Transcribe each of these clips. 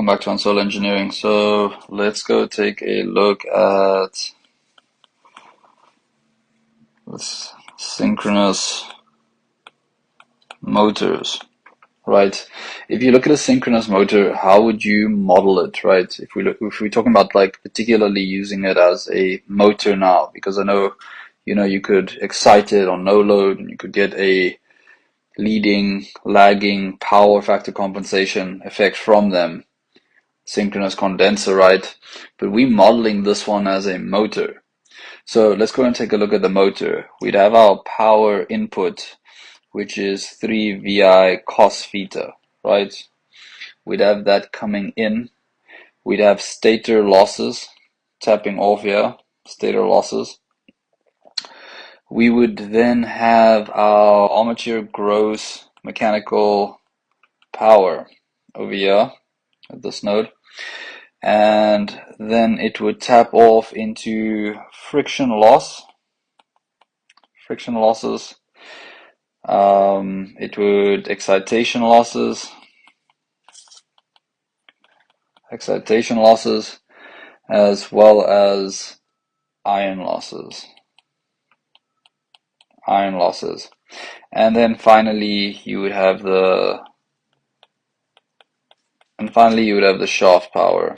Welcome back to Solar Engineering. So let's go take a look at this synchronous motors, right? If you look at a synchronous motor, how would you model it, right? If we're talking about like particularly using it as a motor now, because I know, you could excite it on no load and you could get a leading, lagging power factor compensation effect from them. Synchronous condenser, right? But we're modeling this one as a motor. So let's go and take a look at the motor. We'd have our power input, which is 3 VI cos theta, right? We'd have that coming in. We'd have stator losses tapping off here, stator losses. We would then have our armature gross mechanical power over here at this node. And then it would tap off into friction losses. It would excitation losses, as well as iron losses. And then finally you would have the shaft power.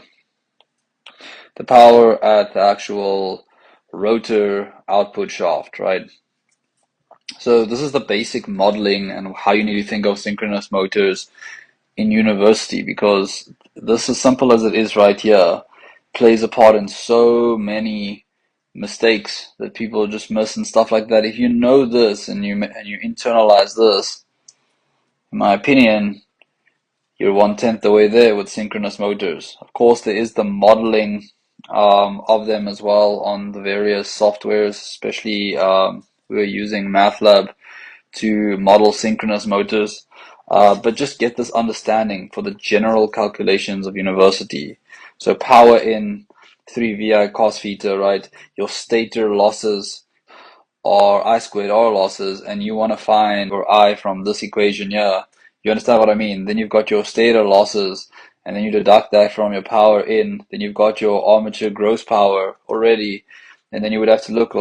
The power at the actual rotor output shaft, right? So this is the basic modeling and how you need to think of synchronous motors in university, because this, as simple as it is right here, plays a part in so many mistakes that people just miss and stuff like that. If you know this and you internalize this, in my opinion, you're 1/10 the way there with synchronous motors. Of course, there is the modeling of them as well on the various softwares, especially we're using MATLAB to model synchronous motors. But just get this understanding for the general calculations of university. So power in 3 VI cos theta, right? Your stator losses are I squared R losses, and you want to find your I from this equation here. You understand what I mean? Then you've got your stator losses, and then you deduct that from your power in. Then you've got your armature gross power already, and then you would have to look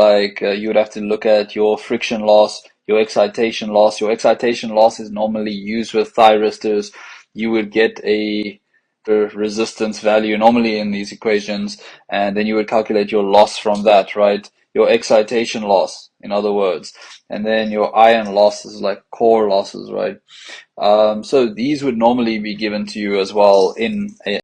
at your friction loss, your excitation loss. Your excitation loss is normally used with thyristors. You would get a resistance value normally in these equations, and then you would calculate your loss from that, right? Your excitation loss, in other words, and then your iron losses, like core losses, right? So these would normally be given to you as well in a